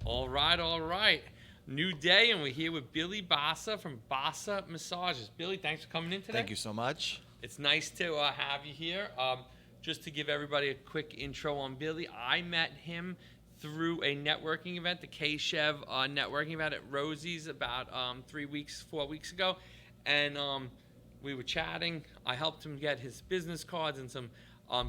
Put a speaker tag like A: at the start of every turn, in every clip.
A: All right, all right. New day, and we're here with Billy Bossa from Bossa Massages. Billy, thanks for coming in today.
B: Thank you so much.
A: It's nice to have you here. Just to give everybody a quick intro on Billy, I met him through a networking event, the K-Chev networking event at Rosie's about 4 weeks ago. And we were chatting. I helped him get his business cards and some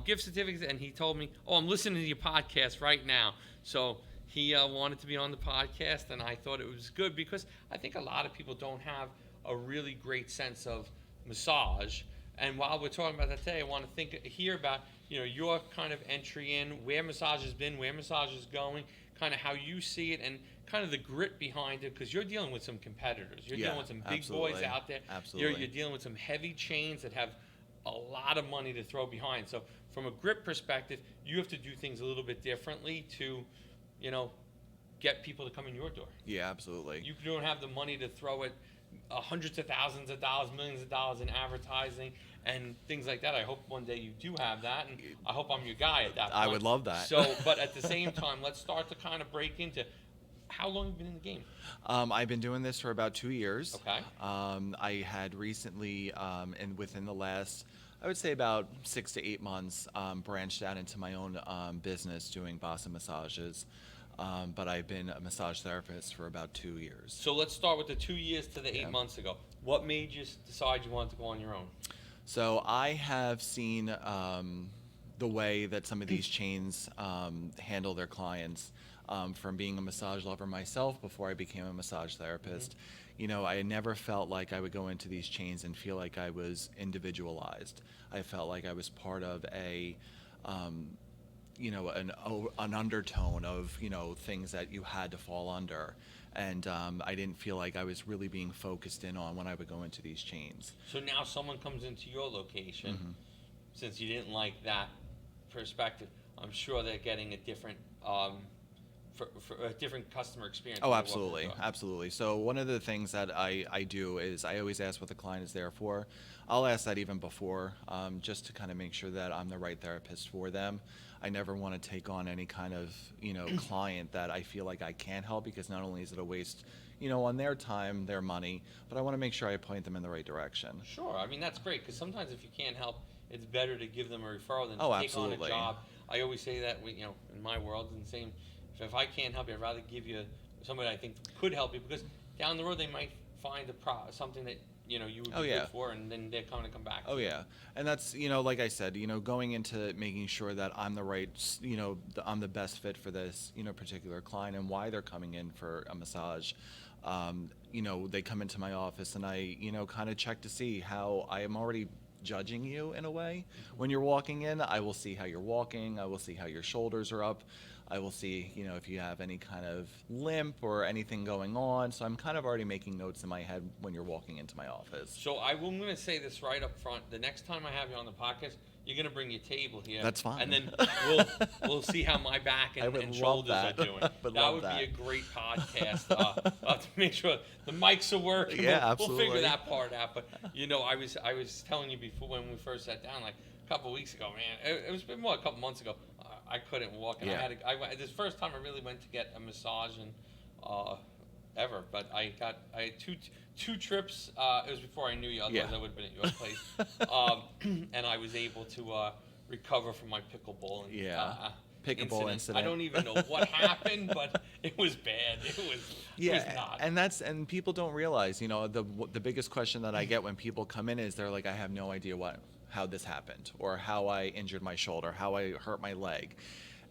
A: gift certificates. And he told me, oh, I'm listening to your podcast right now. So he wanted to be on the podcast. And I thought it was good because I think a lot of people don't have a really great sense of massage. And while we're talking about that today, I want to hear about your kind of entry in, where massage has been, where massage is going, kind of how you see it, and kind of the grit behind it, because you're dealing with some competitors. You're dealing with some big boys out there.
B: Absolutely.
A: You're dealing with some heavy chains that have a lot of money to throw behind. So from a grip perspective, you have to do things a little bit differently to, get people to come in your door.
B: Yeah, absolutely.
A: You don't have the money to throw it hundreds of thousands of dollars, millions of dollars in advertising and things like that. I hope one day you do have that, and I hope I'm your guy at that point.
B: I would love that.
A: So, but at the same time, let's start to kind of break into how long you've been in the game.
B: I've been doing this for about 2 years.
A: Okay.
B: I had recently, and within the last, I would say about 6 to 8 months, branched out into my own business doing Bossa massages. But I've been a massage therapist for about 2 years.
A: So let's start with the 2 years to the 8 months ago. What made you decide you wanted to go on your own?
B: So I have seen the way that some of these chains handle their clients. From being a massage lover myself before I became a massage therapist, I never felt like I would go into these chains and feel like I was individualized. I felt like I was part of an undertone of things that you had to fall under, and I didn't feel like I was really being focused in on when I would go into these chains.
A: So now someone comes into your location, since you didn't like that perspective, I'm sure they're getting a different for a different customer experience.
B: Oh, absolutely. So one of the things that I do is I always ask what the client is there for. I'll ask that even before, just to kind of make sure that I'm the right therapist for them. I never want to take on any kind of client that I feel like I can't help, because not only is it a waste on their time, their money, but I want to make sure I point them in the right direction.
A: Sure. I mean, that's great, because sometimes if you can't help, it's better to give them a referral than
B: Oh,
A: to take
B: absolutely.
A: on a job. I always say that in my world, and the same. If I can't help you, I'd rather give you somebody I think could help you, because down the road they might find something that you would be good for, and then they're going to come back.
B: Oh yeah, and that's like I said, going into making sure that I'm the right, I'm the best fit for this particular client and why they're coming in for a massage. They come into my office and I kind of check to see how I am already judging you in a way. When you're walking in, I will see how you're walking. I will see how your shoulders are up. I will see, if you have any kind of limp or anything going on. So I'm kind of already making notes in my head when you're walking into my office.
A: So I'm going to say this right up front. The next time I have you on the podcast, you're going to bring your table here.
B: That's fine.
A: And then we'll see how my back and shoulders are doing. That would be a great podcast. To make sure the mics are working.
B: Yeah, absolutely.
A: We'll figure that part out. But I was telling you before when we first sat down, like a couple of weeks ago, man. It was been more a couple months ago. I couldn't walk, and this first time I really went to get a massage ever. But I had two trips. It was before I knew you, otherwise I would have been at your place. And I was able to recover from my pickleball.
B: Pickleball incident.
A: I don't even know what happened, but it was bad. It was not.
B: And people don't realize, the biggest question that I get when people come in is they're like, I have no idea how this happened, or how I injured my shoulder, how I hurt my leg.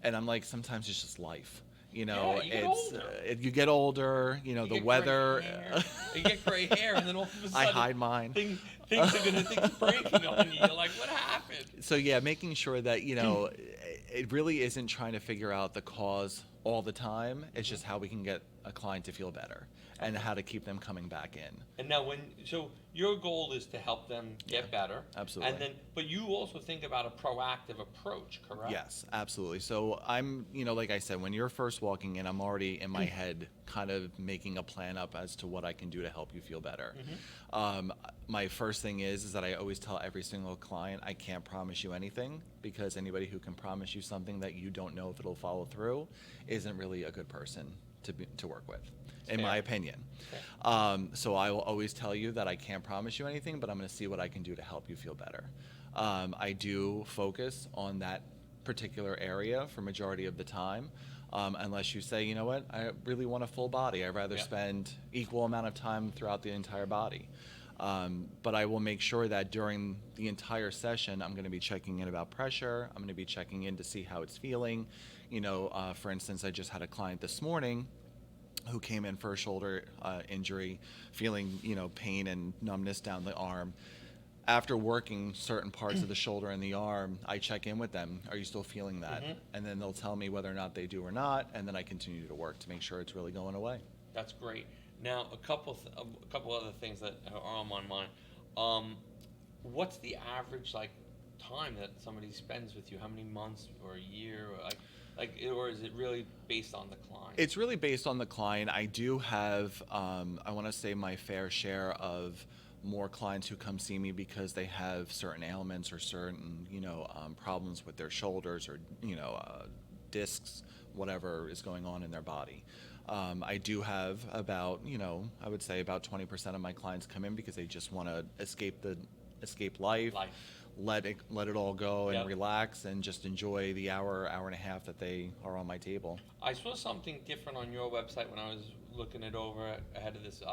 B: And I'm like, sometimes it's just life. You get older, the weather.
A: You get gray hair, and then all of a sudden
B: I hide mine.
A: Things are breaking on you. You're like, what happened?
B: So making sure that, it really isn't trying to figure out the cause all the time. It's just how we can get a client to feel better and how to keep them coming back in.
A: And now so your goal is to help them get better.
B: Absolutely.
A: But you also think about a proactive approach, correct?
B: Yes, absolutely. So I'm, like I said, when you're first walking in, I'm already in my head kind of making a plan up as to what I can do to help you feel better. My first thing is that I always tell every single client, I can't promise you anything, because anybody who can promise you something that you don't know if it'll follow through isn't really a good person to work with, in
A: Fair.
B: my opinion.
A: Fair.
B: So I will always tell you that I can't promise you anything, but I'm going to see what I can do to help you feel better. I do focus on that particular area for majority of the time. Unless you say, you know what, I really want a full body. I'd rather
A: Yeah.
B: spend equal amount of time throughout the entire body. But I will make sure that during the entire session, I'm going to be checking in about pressure. I'm going to be checking in to see how it's feeling. For instance, I just had a client this morning who came in for a shoulder injury, feeling, pain and numbness down the arm. After working certain parts of the shoulder and the arm, I check in with them. Are you still feeling that?
A: Mhm.
B: And then they'll tell me whether or not they do or not, and then I continue to work to make sure it's really going away.
A: That's great. Now, a couple other things that are on my mind. What's the average time that somebody spends with you? How many months or a year, or is it really based on the client?
B: It's really based on the client. I do have, I want to say, my fair share of more clients who come see me because they have certain ailments or certain, problems with their shoulders or, discs, whatever is going on in their body. I do have about, I would say about 20% of my clients come in because they just want to escape life. Let it all go and
A: Yep.
B: relax and just enjoy the hour and a half that they are on my table.
A: I saw something different on your website when I was looking it over ahead of this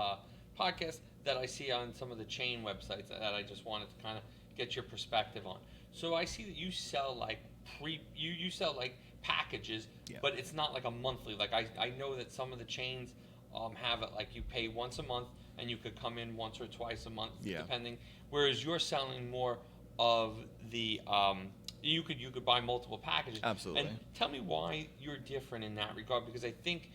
A: podcast that I see on some of the chain websites that I just wanted to kind of get your perspective on. So I see that you sell you sell packages,
B: Yeah.
A: but it's not like a monthly. I know that some of the chains have it like you pay once a month and you could come in once or twice a month,
B: Yeah.
A: depending. Whereas you're selling more of the you could buy multiple packages.
B: Absolutely.
A: And tell me why you're different in that regard, because I think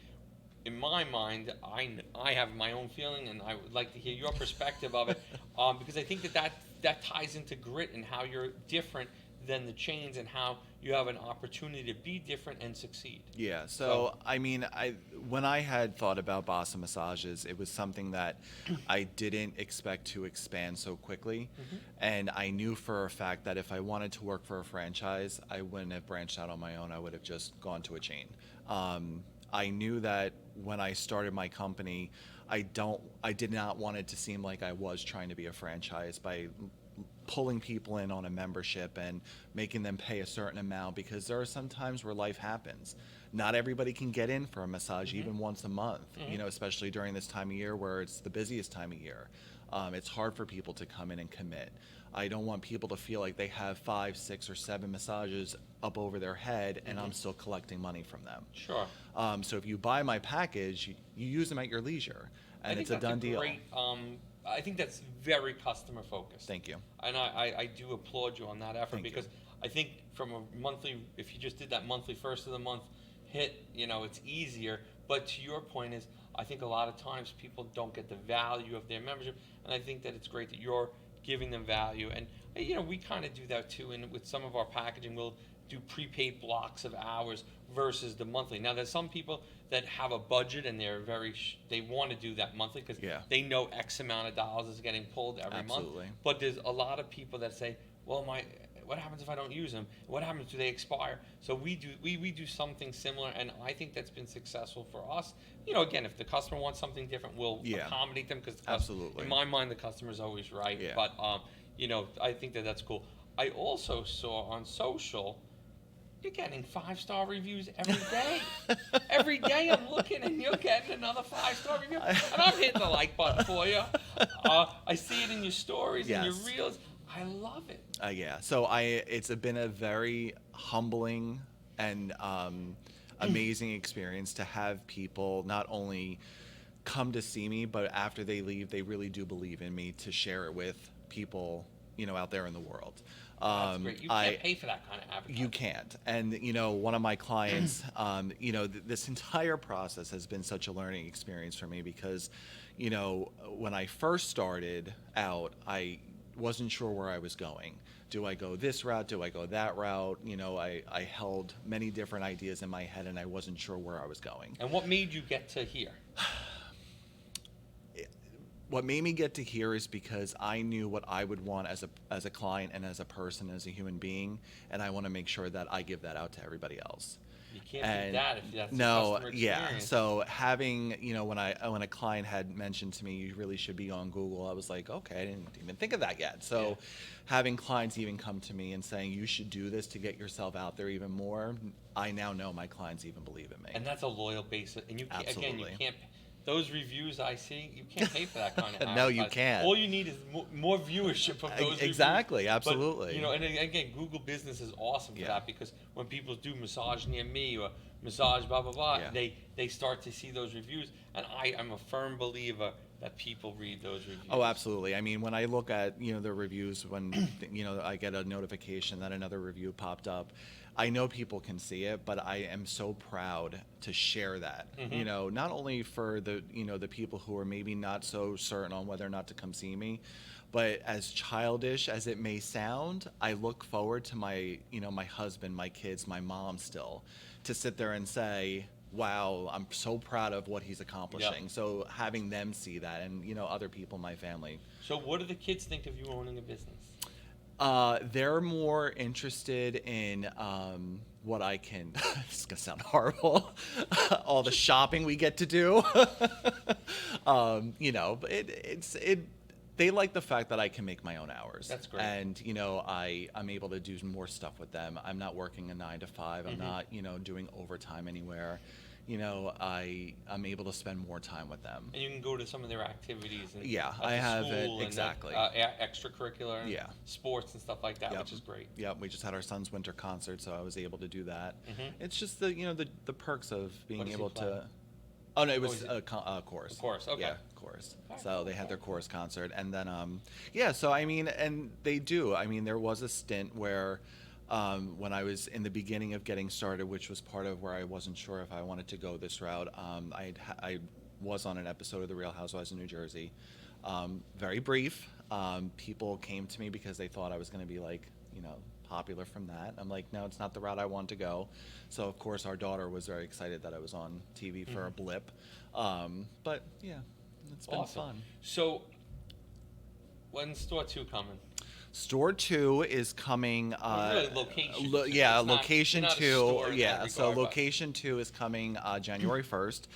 A: in my mind, I have my own feeling, and I would like to hear your perspective of it, because I think that ties into grit and how you're different than the chains and how you have an opportunity to be different and succeed.
B: Yeah, so I mean, when I had thought about Bossa massages, it was something that I didn't expect to expand so quickly, and I knew for a fact that if I wanted to work for a franchise, I wouldn't have branched out on my own. I would have just gone to a chain. I knew that when I started my company, I did not want it to seem like I was trying to be a franchise by pulling people in on a membership and making them pay a certain amount, because there are some times where life happens. Not everybody can get in for a massage even once a month, especially during this time of year where it's the busiest time of year. It's hard for people to come in and commit. I don't want people to feel like they have 5, 6, or 7 massages up over their head and I'm still collecting money from them.
A: Sure.
B: So if you buy my package, you use them at your leisure, and it's a done deal.
A: I think that's very customer focused.
B: Thank you.
A: And I do applaud you on that effort.
B: Thank you.
A: Because I think from a monthly, if you just did that monthly first of the month hit, it's easier. But to your point is, I think a lot of times people don't get the value of their membership, and I think that it's great that you're giving them value. And we kind of do that too. And with some of our packaging, we'll do prepaid blocks of hours versus the monthly. Now, there's some people that have a budget and they want to do that monthly because they know X amount of dollars is getting pulled every
B: Absolutely.
A: month. But there's a lot of people that say, well, what happens if I don't use them? What happens? Do they expire? So we do something similar, and I think that's been successful for us. Again, if the customer wants something different, we'll accommodate them, because
B: Absolutely.
A: in my mind, the customer's always right.
B: Yeah.
A: But I think that's cool. I also saw on social, you're getting 5-star reviews every day. Every day I'm looking and you're getting another 5-star review. And I'm hitting the like button for you. I see it in your stories and your reels. I love it.
B: Yeah. So it's been a very humbling and amazing experience to have people not only come to see me, but after they leave, they really do believe in me to share it with people, out there in the world.
A: That's great. You can't pay for that kind of advertising.
B: You can't. And, one of my clients, this entire process has been such a learning experience for me because, when I first started out, I wasn't sure where I was going. Do I go this route? Do I go that route? I held many different ideas in my head and I wasn't sure where I was going.
A: And what made you get to here?
B: What made me get to here is because I knew what I would want as a client and as a person, as a human being, and I want to make sure that I give that out to everybody else.
A: You can't beat
B: And
A: that if that's the
B: no,
A: customer
B: yeah.
A: experience.
B: So having, when a client had mentioned to me, you really should be on Google, I was like, okay, I didn't even think of that yet. So
A: Yeah.
B: having clients even come to me and saying you should do this to get yourself out there even more, I now know my clients even believe in me.
A: And that's a loyal base. And you can't, again, you
B: Absolutely.
A: can't. Those reviews I see, you can't pay for that kind of
B: No, you
A: advertising.
B: can't.
A: All you need is more viewership of those reviews.
B: Exactly,
A: But,
B: absolutely.
A: and again, Google Business is awesome for
B: Yeah.
A: that, because when people do massage near me or massage blah blah blah,
B: Yeah.
A: they start to see those reviews, and I'm a firm believer that people read those reviews.
B: Oh, absolutely. I mean, when I look at, the reviews, when, I get a notification that another review popped up, I know people can see it, but I am so proud to share that, not only for the people who are maybe not so certain on whether or not to come see me, but as childish as it may sound, I look forward to my husband, my kids, my mom still, to sit there and say, wow, I'm so proud of what he's accomplishing.
A: Yep.
B: So having them see that, and other people in my family,
A: So what do the kids think of you owning a business?
B: they're more interested in what I can. This is gonna sound horrible. All the shopping we get to do. But it. They like the fact that I can make my own hours.
A: That's great.
B: And I'm able to do more stuff with them. I'm not working a 9 to 5. I'm not doing overtime anywhere. I'm able to spend more time with them.
A: And you can go to some of their activities. And
B: Yeah,
A: at
B: I
A: the
B: have it
A: school and
B: exactly.
A: Extracurricular. And
B: Yeah.
A: sports and stuff like that,
B: Yep.
A: which is great.
B: Yep, we just had our son's winter concert, so I was able to do that.
A: Mhm.
B: It's just the perks of being
A: What does he
B: able
A: play?
B: to. Oh no, it was
A: is it?
B: a chorus.
A: A chorus, okay.
B: Yeah, chorus.
A: Okay,
B: So they had
A: cool.
B: their chorus concert, and then yeah. So I mean, and they do. I mean, there was a stint where. When I was in the beginning of getting started, which was part of where I wasn't sure if I wanted to go this route, I was on an episode of The Real Housewives of New Jersey. Very brief. People came to me because they thought I was going to be popular from that. I'm like, no, it's not the route I want to go. So of course our daughter was very excited that I was on TV for a blip. But yeah, it's been
A: Awesome.
B: fun.
A: So when's store 2 coming?
B: Store 2 is coming.
A: Really location.
B: Yeah,
A: It's not-
B: location
A: you're not a
B: 2.
A: store in
B: Yeah,
A: that
B: so
A: regard, but-
B: location 2 is coming January 1st.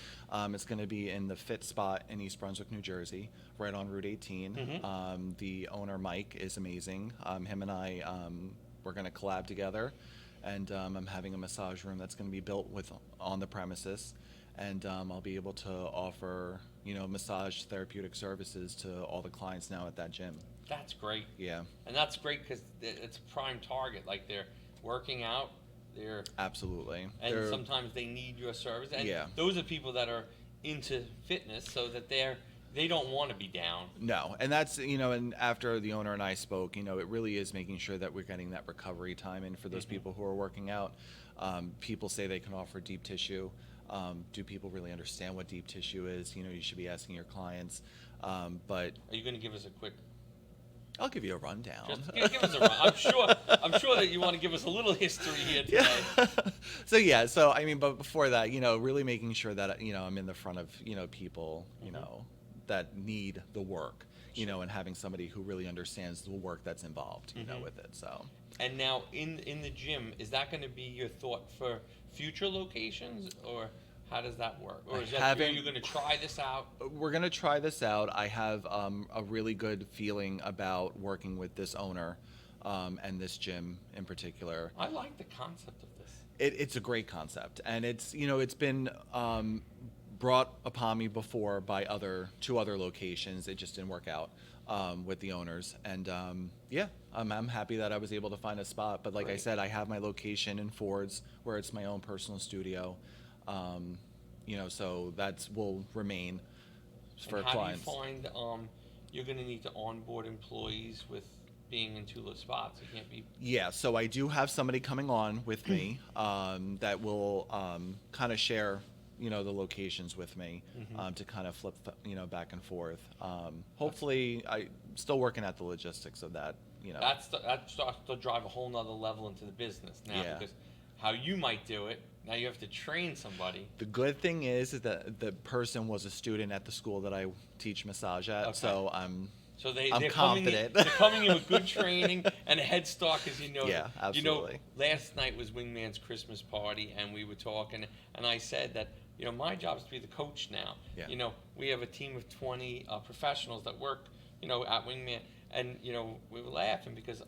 B: It's going to be in the Fit Spot in East Brunswick, New Jersey, right on Route 18.
A: Mhm.
B: The owner, Mike, is amazing. Him and I, we're going to collab together, and I'm having a massage room that's going to be built on the premises, and I'll be able to offer massage therapeutic services to all the clients now at that gym.
A: That's great.
B: Yeah.
A: And that's great because it's a prime target. Like, they're working out,
B: Absolutely.
A: and sometimes they need your service. And
B: Yeah.
A: those are people that are into fitness, so that they don't want to be down.
B: No, and that's and after the owner and I spoke, it really is making sure that we're getting that recovery time in for those people who are working out. People say they can offer deep tissue. Do people really understand what deep tissue is? You should be asking your clients. But
A: Are you going to give us a quick?
B: I'll give you a rundown.
A: Just give us a run. I'm sure that you want to give us a little history here today.
B: Yeah. So I mean, but before that, really making sure that I'm in the front of people, that need the work, and having somebody who really understands the work that's involved, with it. So.
A: And now in the gym, is that going to be your thought for future locations, or how does that work? Or is that, are you going to try this out?
B: We're going to try this out. I have a really good feeling about working with this owner and this gym in particular.
A: I like the concept of this.
B: It's a great concept, and it's it's been brought upon me before by two other locations. It just didn't work out with the owners, and yeah, I'm happy that I was able to find a spot. But like I
A: Great.
B: said, I have my location in Ford's where it's my own personal studio. So will remain for
A: And how
B: clients.
A: do you find you're going to need to onboard employees with being in 2 spots? You can't be.
B: Yeah, so I do have somebody coming on with me that will kind of share, the locations with me to kind of flip, back and forth. Hopefully, I'm still working at the logistics of that.
A: That starts to drive a whole nother level into the business now,
B: Yeah.
A: because how you might do it, now you have to train somebody.
B: The good thing is that the person was a student at the school that I teach massage at,
A: Okay.
B: so I'm
A: So
B: I'm
A: they're
B: confident.
A: they're coming in with good training and a head start, because
B: Yeah, absolutely.
A: last night was Wingman's Christmas party, and we were talking, and I said that my job is to be the coach now.
B: Yeah.
A: We have a team of 20 professionals that work at Wingman, and we were laughing because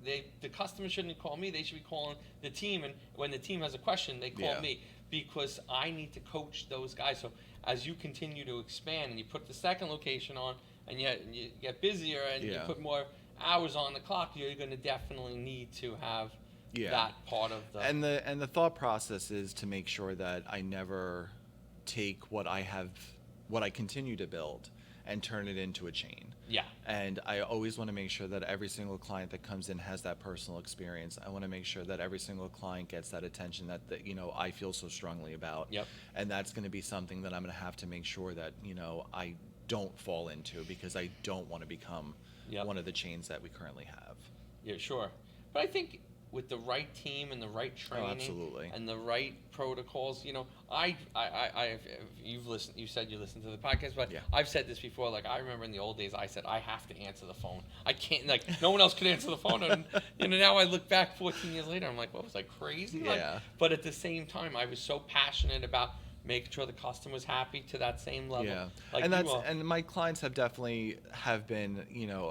A: the customer shouldn't call me. They should be calling the team, and when the team has a question, they call
B: Yeah.
A: me, because I need to coach those guys. So as you continue to expand and you put the second location on, and you get busier and you
B: Yeah.
A: put more hours on the clock, you're going to definitely need to have
B: Yeah.
A: that part of the.
B: And the thought process is to make sure that I never take what I continue to build and turn it into a chain.
A: Yeah.
B: And I always want to make sure that every single client that comes in has that personal experience. I want to make sure that every single client gets that attention that I feel so strongly about.
A: Yep.
B: And that's going to be something that I'm going to have to make sure that I don't fall into, because I don't want to become
A: Yep.
B: one of the chains that we currently have.
A: Yeah, sure. But I think with the right team and the right training,
B: absolutely.
A: and the right protocols, you said you listened to the podcast, but
B: Yeah.
A: I've said this before. Like, I remember in the old days, I said I have to answer the phone. I can't, no one else could answer the phone, and now I look back 14 years later, I'm like, what was I crazy?
B: Yeah.
A: But at the same time, I was so passionate about making sure the customer was happy to that same level.
B: Yeah,
A: Like
B: and
A: you
B: that's
A: are.
B: and my clients have definitely been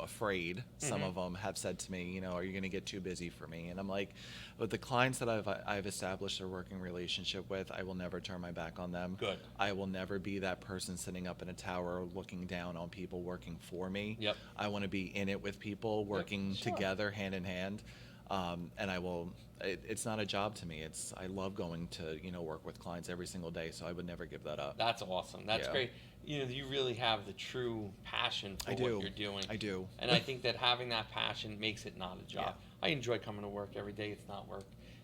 B: afraid. Some
A: Mhm.
B: of them have said to me, are you going to get too busy for me? And I'm like, with the clients that I've established a working relationship with, I will never turn my back on them.
A: Good.
B: I will never be that person sitting up in a tower looking down on people working for me.
A: Yep.
B: I want to be in it with people, working
A: sure.
B: together, hand in hand. And I will. It's not a job to me. I love going to work with clients every single day. So I would never give that up.
A: That's awesome. That's
B: Yeah.
A: great. You really have the true passion for
B: I do.
A: what you're doing.
B: I do.
A: And I think that having that passion makes it not a job.
B: Yeah.
A: I enjoy coming to work every day. It's not work.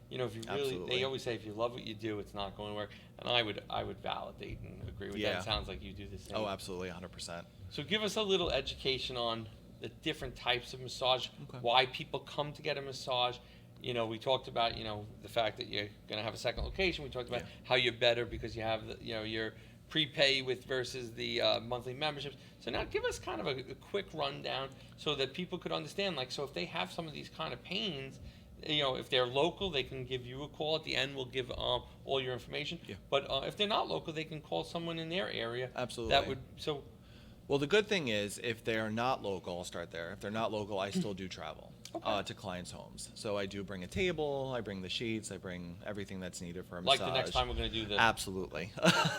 A: If you really,
B: Absolutely.
A: they always say if you love what you do, it's not going to work. And I would validate and agree with that.
B: Yeah.
A: It sounds like you do the same.
B: Oh, absolutely, 100%.
A: So give us a little education on the different types of massage,
B: Okay.
A: why people come to get a massage. We talked about, the fact that you're going to have a second location. We talked about
B: Yeah.
A: how you're better because you have, your prepay with versus the monthly memberships. So now give us kind of a quick rundown so that people could understand. So if they have some of these kind of pains, if they're local, they can give you a call. At the end, we'll give all your information.
B: Yeah.
A: But if they're not local, they can call someone in their area.
B: Absolutely.
A: So.
B: Well, the good thing is, if they're not local, I'll start there. If they're not local, I still do travel to clients' homes. So I do bring a table, I bring the sheets, I bring everything that's needed for a massage.
A: Like the next time we're going to do this.
B: Absolutely.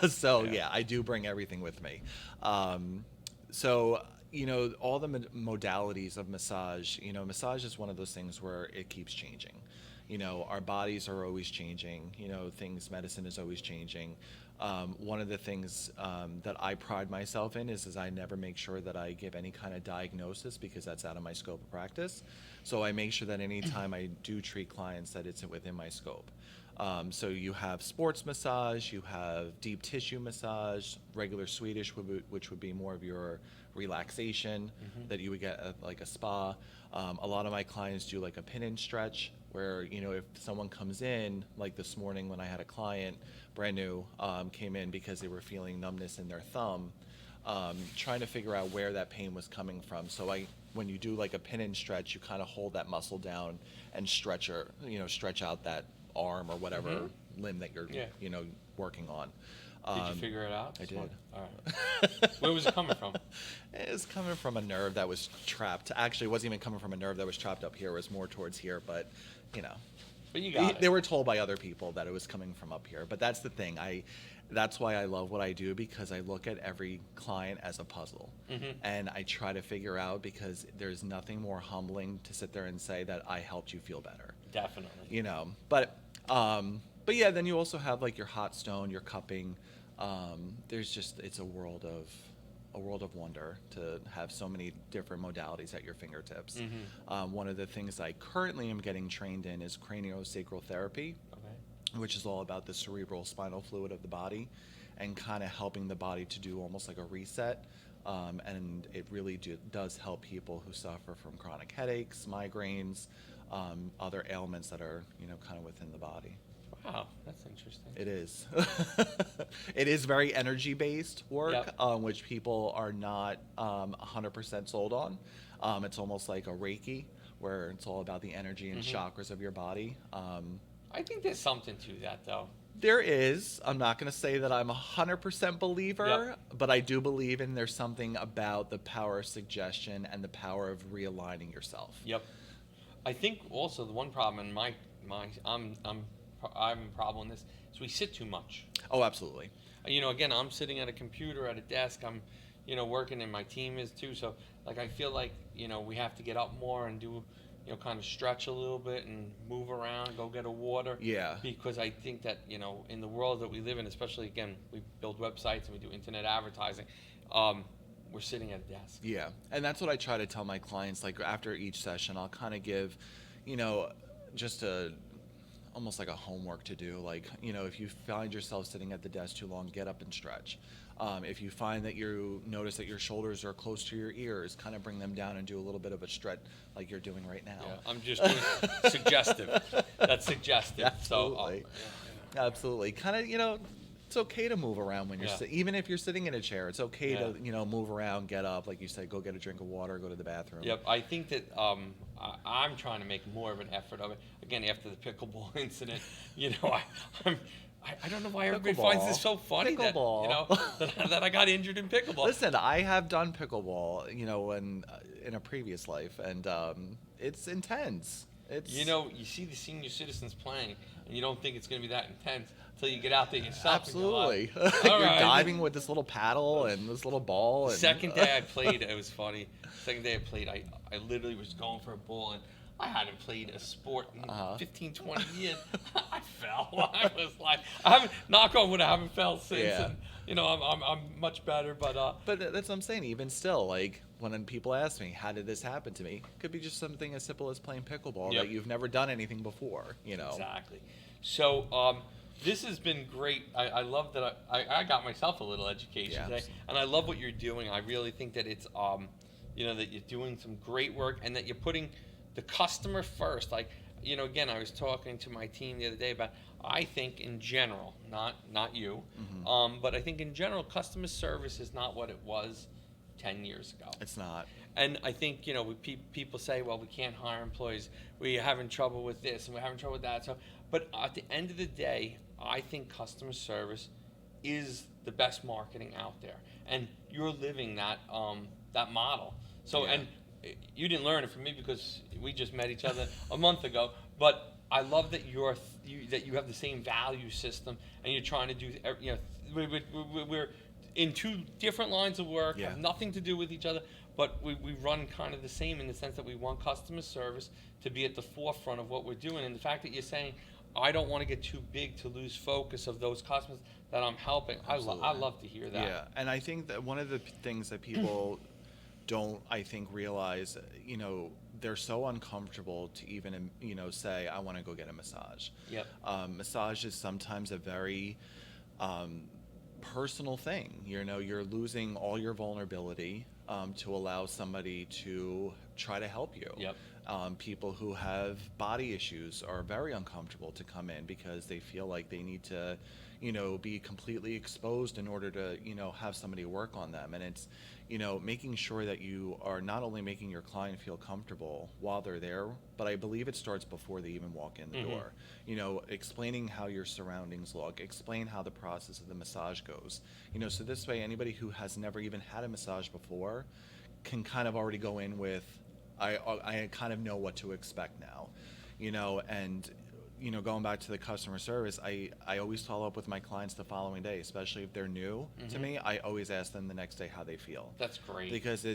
B: So
A: Yeah.
B: I do bring everything with me. So all the modalities of massage. Massage is one of those things where it keeps changing. Our bodies are always changing. Medicine is always changing. One of the things that I pride myself in is I never make sure that I give any kind of diagnosis, because that's out of my scope of practice. So I make sure that anytime I do treat clients, that it's within my scope. So you have sports massage, you have deep tissue massage, regular Swedish, which would be more of your relaxation that you would get at like a spa. A lot of my clients do like a pin and stretch, where if someone comes in, like this morning when I had a client, brand new, came in because they were feeling numbness in their thumb, trying to figure out where that pain was coming from. So when you do like a pin and stretch, you kind of hold that muscle down and stretch out that arm or whatever limb that you're working on.
A: Did you figure it out?
B: I did.
A: All right. Where was it coming from?
B: It was coming from a nerve that was trapped. Actually, it wasn't even coming from a nerve that was trapped up here. It was more towards here, but
A: But you got it.
B: they were told by other people that it was coming from up here. But that's the thing. That's why I love what I do, because I look at every client as a puzzle. And I try to figure out, because there's nothing more humbling to sit there and say that I helped you feel better.
A: Definitely.
B: But yeah, then you also have like your hot stone, your cupping. It's a world of wonder to have so many different modalities at your fingertips. One of the things I currently am getting trained in is craniosacral therapy, which is all about the cerebral spinal fluid of the body, and kind of helping the body to do almost like a reset. And it really does help people who suffer from chronic headaches, migraines, other ailments that are kind of within the body.
A: Wow, that's interesting.
B: It is. It is very energy based work,
A: Yep.
B: which people are not 100% sold on. It's almost like a Reiki, where it's all about the energy and
A: Hmm.
B: chakras of your body.
A: I think there's something to that, though.
B: There is. I'm not going to say that I'm a 100% believer,
A: Yep.
B: but I do believe in there's something about the power of suggestion and the power of realigning yourself.
A: Yep. I think also the one problem in my I'm a problem with this is we sit too much.
B: Oh, absolutely.
A: Again, I'm sitting at a computer at a desk. I'm, working, and my team is too. So, like, I feel like we have to get up more and do, kind of stretch a little bit and move around, go get a water.
B: Yeah.
A: Because I think that in the world that we live in, especially again, we build websites and we do internet advertising. We're sitting at a desk.
B: Yeah. And that's what I try to tell my clients. Like after each session, I'll kind of give, you know, just a almost like a homework to do. Like, if you find yourself sitting at the desk too long, get up and stretch. If you find that you notice that your shoulders are close to your ears, kind of bring them down and do a little bit of a stretch like you're doing right now.
A: Yeah, I'm just doing suggestive. That's suggestive.
B: Absolutely.
A: So, yeah.
B: Absolutely. Kind of, it's okay to move around when you're
A: Yeah.
B: even if you're sitting in a chair. It's okay
A: Yeah.
B: to, move around, get up, like you said, go get a drink of water, go to the bathroom.
A: Yep, I think that I'm trying to make more of an effort of it. Again, after the pickleball incident, I don't know why everybody finds this so funny
B: Pickleball.
A: that I got injured in pickleball.
B: Listen, I have done pickleball, in a previous life, and it's intense. It's
A: You see the senior citizens playing, and you don't think it's going to be that intense until you get out there yourself.
B: absolutely.
A: And you're
B: You're
A: like,
B: diving with this little paddle and this little ball.
A: The
B: And
A: second day I played, it was funny. Second day I played, I literally was going for a ball, and I hadn't played a sport in 15, 20 years. I fell. I was like, I haven't, knock on wood, I haven't fell since.
B: Yeah.
A: And, I'm much better, but
B: that's what I'm saying. Even still, like when people ask me, "How did this happen to me?" Could be just something as simple as playing pickleball
A: Yep.
B: that you've never done anything before.
A: Exactly. So this has been great. I love that I got myself a little education today, and I love what you're doing. I really think that it's that you're doing some great work and that you're putting the customer first. Like again, I was talking to my team the other day about I think in general, not you, but I think in general, customer service is not what it was 10 years ago.
B: It's not.
A: And I think, people say, well, we can't hire employees. We're having trouble with this and we're having trouble with that. So, but at the end of the day, I think customer service is the best marketing out there. And you're living that model. So,
B: Yeah.
A: and you didn't learn it from me because we just met each other a month ago. But I love that that you have the same value system and you're trying to do, we're in two different lines of work,
B: Yeah.
A: have nothing to do with each other, but we run kind of the same in the sense that we want customer service to be at the forefront of what we're doing. And the fact that you're saying, I don't want to get too big to lose focus of those customers that I'm helping. I love to hear that.
B: Yeah, and I think that one of the things that people don't, I think, realize, they're so uncomfortable to even, say, I want to go get a massage.
A: Yep.
B: Massage is sometimes a very personal thing. You're losing all your vulnerability to allow somebody to try to help you.
A: Yep.
B: People who have body issues are very uncomfortable to come in because they feel like they need to, be completely exposed in order to, have somebody work on them. And it's, making sure that you are not only making your client feel comfortable while they're there, but I believe it starts before they even walk in the door. Explaining how your surroundings look, explain how the process of the massage goes. So this way, anybody who has never even had a massage before can kind of already go in with, I kind of know what to expect now, and going back to the customer service, I always follow up with my clients the following day, especially if they're new to me. I always ask them the next day how they feel.
A: That's great.
B: Because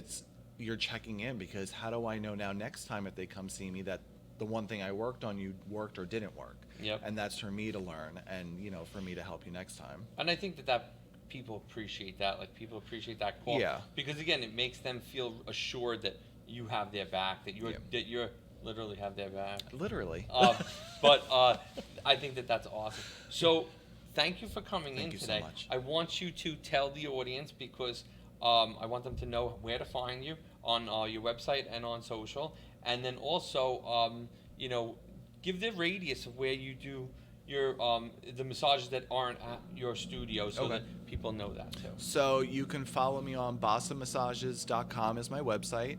B: you're checking in, because how do I know now next time if they come see me that the one thing I worked on you worked or didn't work?
A: Yep.
B: And that's for me to learn and, for me to help you next time.
A: And I think that people appreciate that. Like, people appreciate that call.
B: Yeah.
A: Because again, it makes them feel assured that you have their back, that you're literally have their back.
B: Literally.
A: But I think that's awesome. So thank you for coming in today.
B: Thank you so much.
A: I want you to tell the audience, because I want them to know where to find you on your website and on social. And then also, give the radius of where you do your the massages that aren't at your studio, so
B: Okay.
A: that people know that too.
B: So you can follow me on bossamassages.com is my website.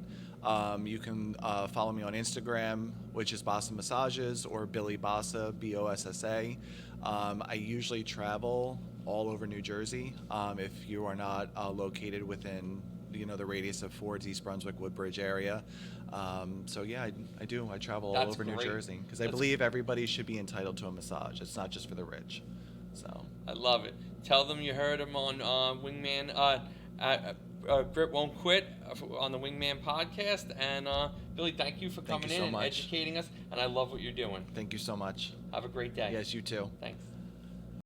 B: You can follow me on Instagram, which is Bossa Massages, or Billy Bossa, Bossa. I usually travel all over New Jersey. If you are not located within the radius of Ford's, East Brunswick, Woodbridge area. So yeah, I do. I travel all
A: That's
B: over New
A: great.
B: Jersey because I
A: That's
B: believe everybody should be entitled to a massage. It's not just for the rich. So.
A: I love it. Tell them you heard him on Wingman. Britt Won't Quit on the Wingman podcast. And Billy, thank you for
B: Thank
A: coming
B: you
A: in
B: so
A: and
B: much.
A: educating us. And I love what you're doing.
B: Thank you so much.
A: Have a great day.
B: Yes, you too.
A: Thanks.